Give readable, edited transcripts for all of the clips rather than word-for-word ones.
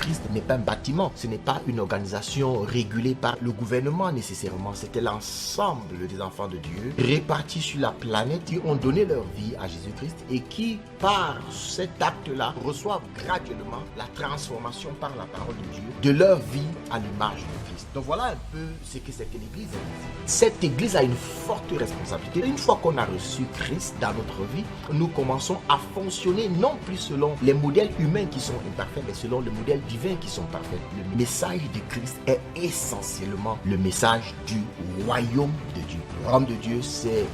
Jésus-Christ n'est pas un bâtiment, ce n'est pas une organisation régulée par le gouvernement nécessairement, c'était l'ensemble des enfants de Dieu répartis sur la planète qui ont donné leur vie à Jésus-Christ et qui, par cet acte-là, reçoivent graduellement la transformation par la parole de Dieu de leur vie à l'image de Christ. Donc voilà un peu ce que c'est que l'Église. Cette Église a une forte responsabilité. Une fois qu'on a reçu Christ dans notre vie, nous commençons à fonctionner non plus selon les modèles humains qui sont imparfaits, mais selon le modèle divin qui sont parfaits. Le message de Christ est essentiellement le message du royaume de Dieu. Le royaume de Dieu, c'est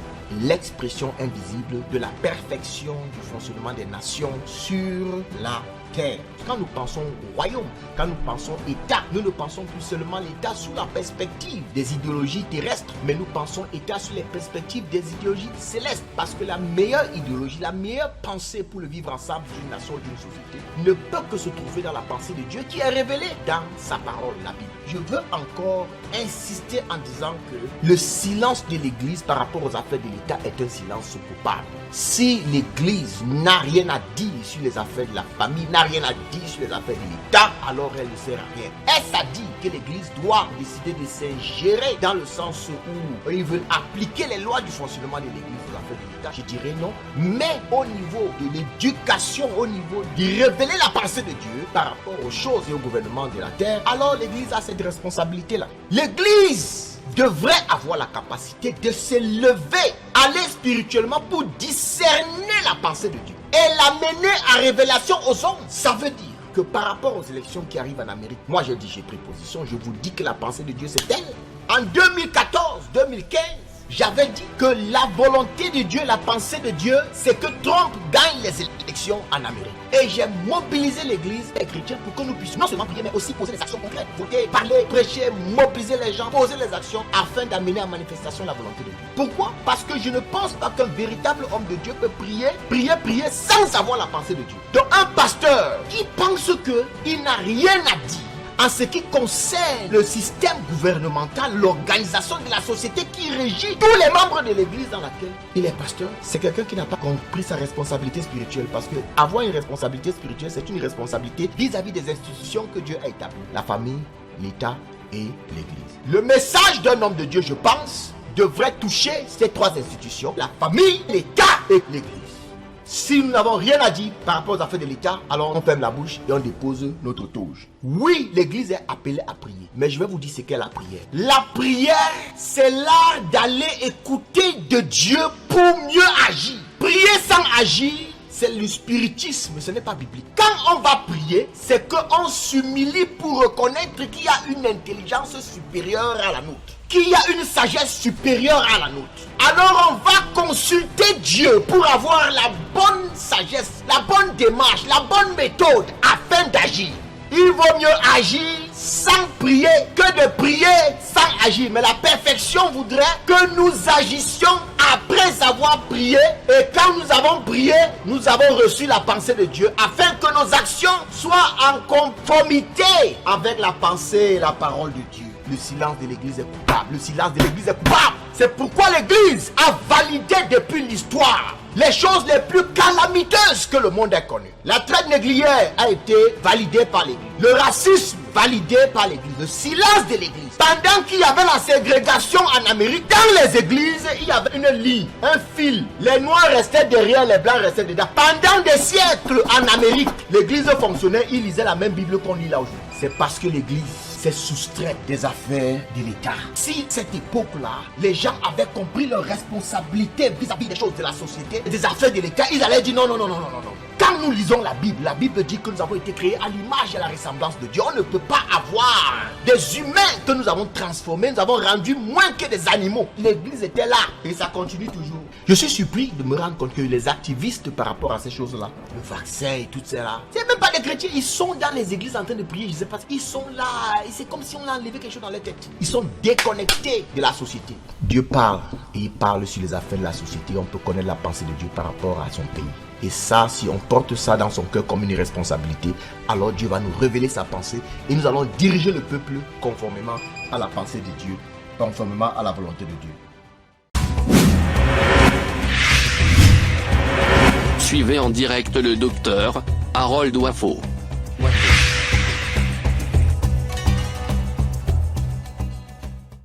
l'expression invisible de la perfection du fonctionnement des nations sur la terre. Quand nous pensons royaume, quand nous pensons État, nous ne pensons plus seulement l'État sous la perspective des idéologies terrestres, mais nous pensons État sous les perspectives des idéologies célestes. Parce que la meilleure idéologie, la meilleure pensée pour le vivre ensemble d'une nation, d'une société, ne peut que se trouver dans la pensée de Dieu qui est révélée dans sa parole, la Bible. Je veux encore insister en disant que le silence de l'Église par rapport aux affaires de l'État est un silence coupable. Si l'Église n'a rien à dire sur les affaires de la famille, n'a rien à dire sur les affaires de l'État, alors elle ne sert à rien. Est-ce à dire que l'Église doit décider de s'ingérer dans le sens où ils veulent appliquer les lois du fonctionnement de l'Église aux affaires de l'État? Je dirais non. Mais au niveau de l'éducation, au niveau de révéler la pensée de Dieu par rapport aux choses et au gouvernement de la terre, alors l'Église a cette responsabilité-là. L'Église devrait avoir la capacité de se lever, aller spirituellement pour discerner la pensée de Dieu et l'amener à révélation aux hommes. Ça veut dire que par rapport aux élections qui arrivent en Amérique, moi j'ai pris position, je vous dis que la pensée de Dieu c'est elle. En 2014, 2015, j'avais dit que la volonté de Dieu, la pensée de Dieu, c'est que Trump gagne les élections en Amérique. Et j'ai mobilisé l'Église et les chrétiens pour que nous puissions non seulement prier, mais aussi poser des actions concrètes. Voter, parler, prêcher, mobiliser les gens, poser les actions afin d'amener en manifestation la volonté de Dieu. Pourquoi? Parce que je ne pense pas qu'un véritable homme de Dieu peut prier sans savoir la pensée de Dieu. Donc un pasteur qui pense qu'il n'a rien à dire en ce qui concerne le système gouvernemental, l'organisation de la société qui régit tous les membres de l'église dans laquelle il est pasteur, c'est quelqu'un qui n'a pas compris sa responsabilité spirituelle. Parce que avoir une responsabilité spirituelle, c'est une responsabilité vis-à-vis des institutions que Dieu a établies. La famille, l'État et l'église. Le message d'un homme de Dieu, je pense, devrait toucher ces trois institutions, la famille, l'État et l'église. Si nous n'avons rien à dire par rapport aux affaires de l'État, alors on ferme la bouche et on dépose notre toge. Oui, l'église est appelée à prier, mais je vais vous dire ce qu'est la prière. La prière, c'est l'art d'aller écouter de Dieu pour mieux agir. Prier sans agir, c'est le spiritisme, ce n'est pas biblique. Quand on va prier, c'est qu'on s'humilie pour reconnaître qu'il y a une intelligence supérieure à la nôtre, qu'il y a une sagesse supérieure à la nôtre. Alors on va consulter Dieu pour avoir la bonne sagesse, la bonne démarche, la bonne méthode afin d'agir. Il vaut mieux agir sans prier que de prier sans agir. Mais la perfection voudrait que nous agissions après avoir prié. Et quand nous avons prié, nous avons reçu la pensée de Dieu afin que nos actions soient en conformité avec la pensée et la parole de Dieu. Le silence de l'église est coupable. Le silence de l'église est coupable. C'est pourquoi l'église a validé depuis l'histoire les choses les plus calamiteuses que le monde ait connues. La traite négrière a été validée par l'église. Le racisme validé par l'église. Le silence de l'église. Pendant qu'il y avait la ségrégation en Amérique, dans les églises, il y avait une ligne, un fil. Les noirs restaient derrière, les blancs restaient dedans. Pendant des siècles en Amérique, l'église fonctionnait, ils lisaient la même Bible qu'on lit là aujourd'hui. C'est parce que l'église s'est soustraite des affaires de l'État. Si cette époque-là, les gens avaient compris leur responsabilité vis-à-vis des choses de la société, des affaires de l'État, ils allaient dire non. Quand nous lisons la Bible dit que nous avons été créés à l'image et à la ressemblance de Dieu. On ne peut pas avoir des humains que nous avons transformés, nous avons rendus moins que des animaux. L'église était là et ça continue toujours. Je suis surpris de me rendre compte que les activistes par rapport à ces choses-là, le vaccin et tout ça là, c'est même pas les chrétiens, ils sont dans les églises en train de prier, je sais pas, ils sont là, c'est comme si on a enlevé quelque chose dans leur tête. Ils sont déconnectés de la société. Dieu parle et il parle sur les affaires de la société. On peut connaître la pensée de Dieu par rapport à son pays. Et ça, si on porte ça dans son cœur comme une responsabilité, alors Dieu va nous révéler sa pensée et nous allons diriger le peuple conformément à la pensée de Dieu, conformément à la volonté de Dieu. Suivez en direct le docteur Harold Wafo.